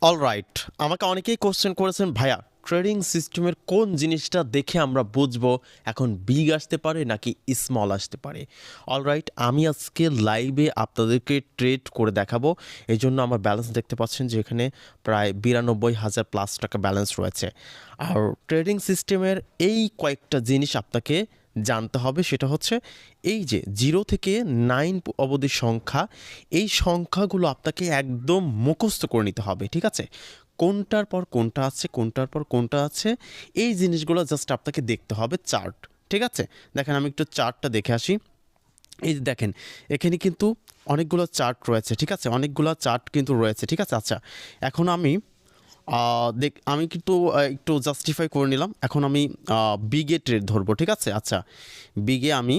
Alright, আমাকে অনেকেই question করেছেন, ভাইয়া ট্রেডিং সিস্টেমের কোন জিনিসটা দেখে আমরা বুঝবো এখন বিগ আসতে পারে নাকি স্মল আসতে পারে। অলরাইট, আমি আজকে লাইভে আপনাদেরকে ট্রেড করে দেখাবো। এই জন্য আমার ব্যালেন্স দেখতে পাচ্ছেন যে এখানে প্রায় 92,000 প্লাস টাকা ব্যালেন্স রয়েছে। আর ট্রেডিং সিস্টেমের এই কয়েকটা জিনিস আপনাকে জানতে হবে, সেটা হচ্ছে এই যে 0 থেকে 9 অবধি সংখ্যা, এই সংখ্যাগুলো আপনাকে একদম মুখস্থ করে নিতে হবে, ঠিক আছে? কোনটার পর কোনটা আছে, কোনটার পর কোনটা আছে, এই জিনিসগুলো জাস্ট আপনাকে দেখতে হবে চার্ট, ঠিক আছে? দেখেন আমি একটু চার্টটা দেখে আসি। এই যে দেখেন এখানে কিন্তু অনেকগুলো চার্ট রয়েছে, ঠিক আছে? অনেকগুলো চার্ট কিন্তু রয়েছে, ঠিক আছে? আচ্ছা, এখন আমি কিন্তু একটু জাস্টিফাই করে নিলাম। এখন আমি বিগে ট্রেড ধরবো, ঠিক আছে? আচ্ছা, বিগে আমি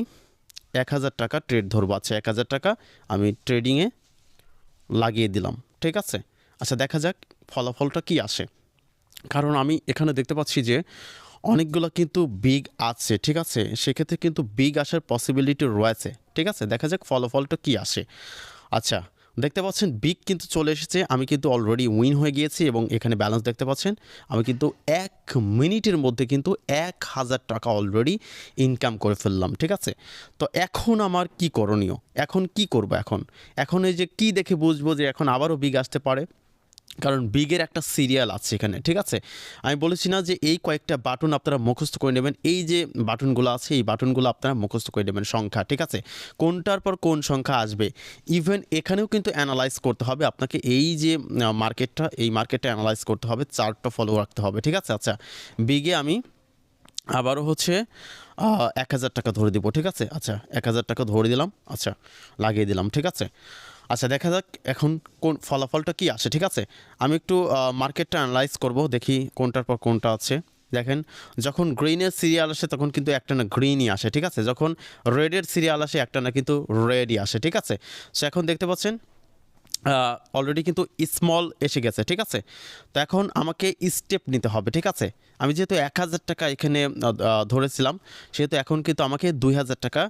1,000 টাকা ট্রেড ধরবো। আচ্ছা, 1,000 টাকা আমি ট্রেডিংয়ে লাগিয়ে দিলাম, ঠিক আছে? আচ্ছা, দেখা যাক ফলাফলটা কি আসে। কারণ আমি এখানে দেখতে পাচ্ছি যে অনেকগুলো কিন্তু বিগ আছে, ঠিক আছে? সেক্ষেত্রে কিন্তু বিগ আসার পসিবিলিটি রয়েছে, ঠিক আছে? দেখা যাক ফলাফলটা কি আসে। আচ্ছা, দেখতে পাচ্ছেন বিগ কিন্তু চলে এসেছে, আমি কিন্তু অলরেডি উইন হয়ে গিয়েছি এবং এখানে ব্যালেন্স দেখতে পাচ্ছেন আমি কিন্তু 1 মিনিটের মধ্যে কিন্তু 1,000 টাকা অলরেডি ইনকাম করে ফেললাম, ঠিক আছে? তো এখন আমার কি করণীয়, এখন কি করব? এখন এই যে কি দেখে বুঝবো যে এখন আবারও বিগ আসতে পারে? কারণ বিগের একটা সিরিয়াল আছে এখানে, ঠিক আছে? আমি বলেছি না যে এই কয়েকটা বাটন আপনারা মুখস্থ করে নেবেন, এই যে বাটনগুলো আছে এই বাটনগুলো আপনারা মুখস্থ করে নেবেন সংখ্যা, ঠিক আছে? কোনটার পর কোন সংখ্যা আসবে, ইভেন এখানেও কিন্তু অ্যানালাইজ করতে হবে আপনাকে। এই যে মার্কেটটা অ্যানালাইজ করতে হবে, চার্টটা ফলো রাখতে হবে, ঠিক আছে? আচ্ছা, বিগে আমি আবারও হচ্ছে 1,000 টাকা ধরে দিব, ঠিক আছে? আচ্ছা, 1,000 টাকা ধরে দিলাম, আচ্ছা লাগিয়ে দিলাম, ঠিক আছে? আচ্ছা, দেখা যাক এখন কোন ফলাফলটা কি আসে, ঠিক আছে? আমি একটু মার্কেটটা অ্যানালাইজ করব, দেখি কোনটার পর কোনটা আছে। দেখেন, যখন গ্রিনের সিরিয়াল আসে তখন কিন্তু একটা না গ্রিনই আসে, ঠিক আছে? যখন রেডের সিরিয়াল আসে একটা না কিন্তু রেডই আসে, ঠিক আছে? সো এখন দেখতে পাচ্ছেন অলরেডি কিন্তু স্মল এসে গেছে, ঠিক আছে? তো এখন আমাকে স্টেপ নিতে হবে, ঠিক আছে? আমি যেহেতু 1,000 টাকা এখানে ধরেছিলাম, সেহেতু এখন কিন্তু আমাকে 2,000 টাকা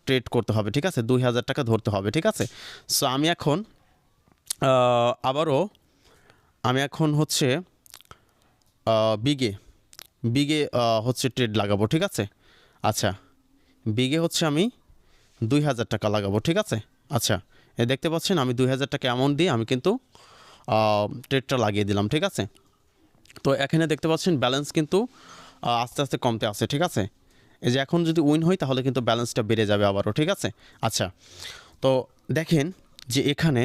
ট্রেড করতে হবে, ঠিক আছে? 2,000 টাকা ধরতে হবে, ঠিক আছে? সো আবারও আমি এখন হচ্ছে বিগে বিগে হচ্ছে ট্রেড লাগাবো, ঠিক আছে? আচ্ছা, বিগে হচ্ছে আমি 2,000 টাকা লাগাবো, ঠিক আছে? আচ্ছা, দেখতে পাচ্ছেন আমি 2,000 টাকা অ্যামাউন্ট দিয়ে আমি কিন্তু ট্রেডটা লাগিয়ে দিলাম, ঠিক আছে? তো এখানে দেখতে পাচ্ছেন ব্যালেন্স কিন্তু আস্তে আস্তে কমতে আসে, ঠিক আছে? এই যে এখন যদি উইন হই তাহলে কিন্তু ব্যালেন্সটা বেড়ে যাবে আবারও, ঠিক আছে? আচ্ছা, তো দেখেন যে এখানে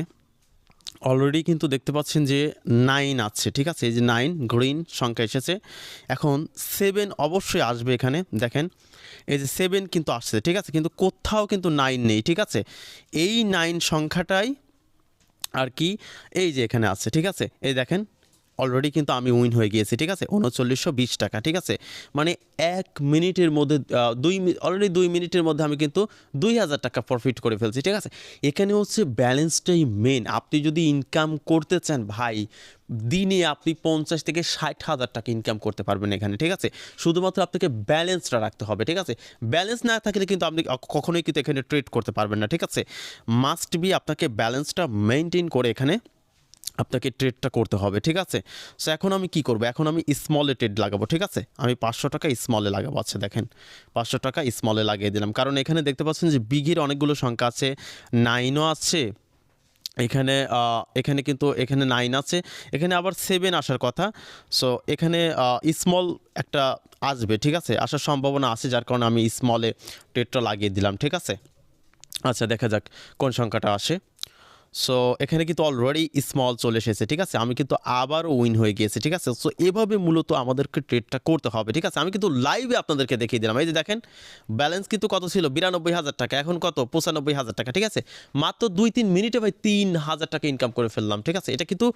অলরেডি কিন্তু দেখতে পাচ্ছেন যে 9 আছে, ঠিক আছে? এই যে 9 গ্রিন সংখ্যা এসেছে। এখন 7 অবশ্যই আসবে এখানে, দেখেন এই যে 7 কিন্তু আসছে, ঠিক আছে? কিন্তু কোথাও কিন্তু 9 নেই, ঠিক আছে? এই 9 সংখ্যাটাই আর কি এই যে এখানে আছে, ঠিক আছে? এই দেখেন অলরেডি কিন্তু আমি উইন হয়ে গিয়েছি, ঠিক আছে? ৩৯২০ টাকা, ঠিক আছে? মানে 1 মিনিটের মধ্যে অলরেডি 2 মিনিটের মধ্যে আমি কিন্তু 2,000 টাকা প্রফিট করে ফেলছি, ঠিক আছে? এখানে হচ্ছে ব্যালেন্সটাই মেন। আপনি যদি ইনকাম করতে চান ভাই, দিনে আপনি 50 থেকে 60,000 টাকা ইনকাম করতে পারবেন এখানে, ঠিক আছে? শুধুমাত্র আপনাকে ব্যালেন্সটা রাখতে হবে, ঠিক আছে? ব্যালেন্স না থাকলে কিন্তু আপনি কখনোই কিন্তু এখানে ট্রেড করতে পারবেন না, ঠিক আছে? মাস্ট বি আপনাকে ব্যালেন্সটা মেনটেন করে এখানে আপনাকে ট্রেডটা করতে হবে, ঠিক আছে? সো এখন আমি কি করব, এখন আমি স্মলে ট্রেড লাগাবো, ঠিক আছে? আমি 500 টাকা স্মলে লাগাবো। আচ্ছা, দেখেন 500 টাকা স্মলে লাগিয়ে দিলাম, কারণ এখানে দেখতে পাচ্ছেন যে বিগের অনেকগুলো সংখ্যা আছে, 9ও আছে এখানে, এখানে কিন্তু এখানে 9 আছে, এখানে আবার 7 আসার কথা। সো এখানে স্মল একটা আসবে, ঠিক আছে? আসার সম্ভাবনা আছে, যার কারণে আমি স্মলে ট্রেডটা লাগিয়ে দিলাম, ঠিক আছে? আচ্ছা, দেখা যাক কোন সংখ্যাটা আসে। সো এখানে কিন্তু অলরেডি স্মল চলে এসেছে, ঠিক আছে? আমি কিন্তু আবারও উইন হয়ে গিয়েছি, ঠিক আছে? সো এভাবে মূলত আমাদেরকে ট্রেডটা করতে হবে, ঠিক আছে? আমি কিন্তু লাইভে আপনাদেরকে দেখিয়ে দিলাম। এই যে দেখেন ব্যালেন্স কিন্তু কত ছিল, 92,000 টাকা, এখন কত, 95,000 টাকা, ঠিক আছে? মাত্র 2-3 মিনিটে ভাই 3,000 টাকা ইনকাম করে ফেললাম, ঠিক আছে? এটা কিন্তু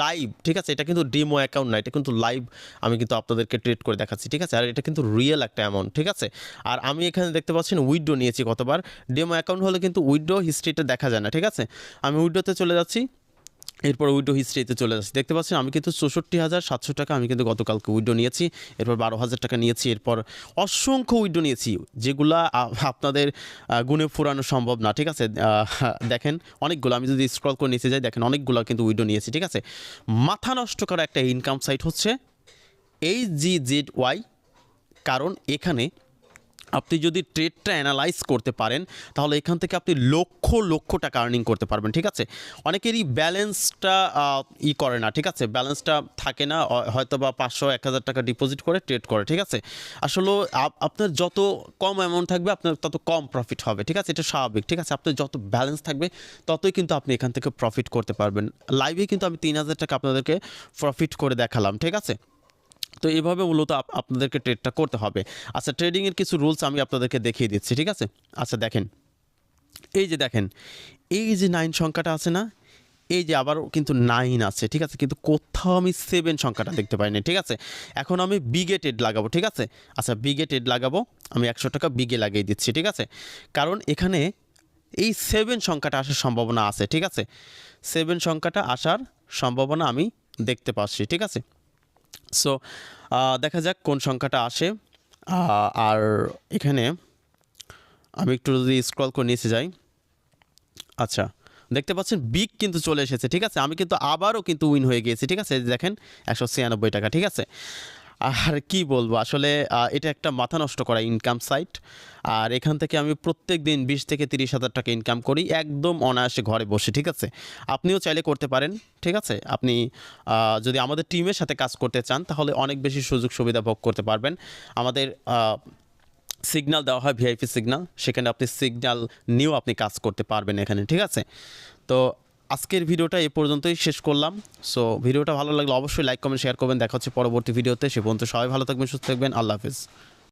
লাইভ, ঠিক আছে? এটা কিন্তু ডেমো অ্যাকাউন্ট না, এটা কিন্তু লাইভ আমি কিন্তু আপনাদেরকে ট্রেড করে দেখাচ্ছি, ঠিক আছে? আর এটা কিন্তু রিয়েল একটা অ্যামাউন্ট, ঠিক আছে? আর আমি এখানে দেখতে পাচ্ছেন উইথড্র নিয়েছি কতবার। ডেমো অ্যাকাউন্ট হলে কিন্তু উইথড্র হিস্ট্রিটা দেখা যায় না, ঠিক আছে? আমি উইথড্রতে চলে যাচ্ছি। এরপর উইডো হিস্ট্রিতে চলে যাচ্ছি, দেখতে পাচ্ছেন আমি কিন্তু 64,700 টাকা আমি কিন্তু গতকালকে উইডো নিয়েছি, এরপর 12,000 টাকা নিয়েছি, এরপর অসংখ্য উইডো নিয়েছি যেগুলা আপনাদের গুণে ফুরানো সম্ভব না, ঠিক আছে। দেখেন অনেকগুলো, আমি যদি স্ক্রল করে নিচে যাই দেখেন অনেকগুলো কিন্তু উইডো নিয়েছি, ঠিক আছে। মাথা নষ্ট করা একটা ইনকাম সাইট হচ্ছে HGZY, কারণ এখানে আপনি যদি ট্রেডটা অ্যানালাইজ করতে পারেন তাহলে এখান থেকে আপনি লক্ষ লক্ষ টাকা আর্নিং করতে পারবেন, ঠিক আছে। অনেকেরই ব্যালেন্সটা করে না, ঠিক আছে, ব্যালেন্সটা থাকে না, হয়তো বা 500-1000 টাকা ডিপোজিট করে ট্রেড করে, ঠিক আছে। আসলে আপনার যত কম অ্যামাউন্ট থাকবে আপনার তত কম প্রফিট হবে, ঠিক আছে, এটা স্বাভাবিক, ঠিক আছে। আপনার যত ব্যালেন্স থাকবে ততই কিন্তু আপনি এখান থেকে প্রফিট করতে পারবেন। লাইভে কিন্তু আমি 3,000 টাকা আপনাদেরকে প্রফিট করে দেখালাম, ঠিক আছে। তো এইভাবে মূলত আপনাদেরকে ট্রেডটা করতে হবে। আচ্ছা, ট্রেডিংয়ের কিছু রুলস আমি আপনাদেরকে দেখিয়ে দিচ্ছি, ঠিক আছে। আচ্ছা দেখেন, এই যে দেখেন, এই যে 9 সংখ্যাটা আছে না, এই যে আবারও কিন্তু 9 আছে, ঠিক আছে, কিন্তু কোথাও আমি 7 সংখ্যাটা দেখতে পাইনি, ঠিক আছে। এখন আমি বিগে ট্রেড লাগাবো, ঠিক আছে। আচ্ছা, বিগে ট্রেড লাগাবো, আমি 100 টাকা বিগে লাগিয়ে দিচ্ছি, ঠিক আছে। কারণ এখানে এই 7 সংখ্যাটা আসার সম্ভাবনা আছে, ঠিক আছে। 7 সংখ্যাটা আসার সম্ভাবনা আমি দেখতে পাচ্ছি, ঠিক আছে। সো দেখা যাক কোন সংখ্যাটা আসে। আর এখানে আমি একটু যদি স্ক্রল করে নিচে যাই, আচ্ছা দেখতে পাচ্ছেন বিগ কিন্তু চলে এসেছে, ঠিক আছে। আমি কিন্তু আবারও কিন্তু উইন হয়ে গিয়েছি, ঠিক আছে। দেখেন 196 টাকা, ঠিক আছে। আর কি বলবো আসলে, এটা একটা মাথা নষ্ট করা ইনকাম সাইট। আর এখান থেকে আমি প্রত্যেক দিন 20 থেকে 30,000 টাকা ইনকাম করি একদম অনায়াসে ঘরে বসে, ঠিক আছে। আপনিও চাইলে করতে পারেন, ঠিক আছে। আপনি যদি আমাদের টিমের সাথে কাজ করতে চান তাহলে অনেক বেশি সুযোগ সুবিধা ভোগ করতে পারবেন। আমাদের সিগন্যাল দেওয়া হয়, ভিআইপি সিগন্যাল, সেখানে আপনি সিগন্যাল নিয়েও আপনি কাজ করতে পারবেন এখানে, ঠিক আছে। তো আজকের ভিডিওটা এ পর্যন্তই শেষ করলাম। সো ভিডিওটা ভালো লাগলে অবশ্যই লাইক কমেন্ট শেয়ার করবেন। দেখা হচ্ছে পরবর্তী ভিডিওতে, সে পর্যন্ত সবাই ভালো থাকবেন, সুস্থ থাকবেন, আল্লাহ হাফিজ।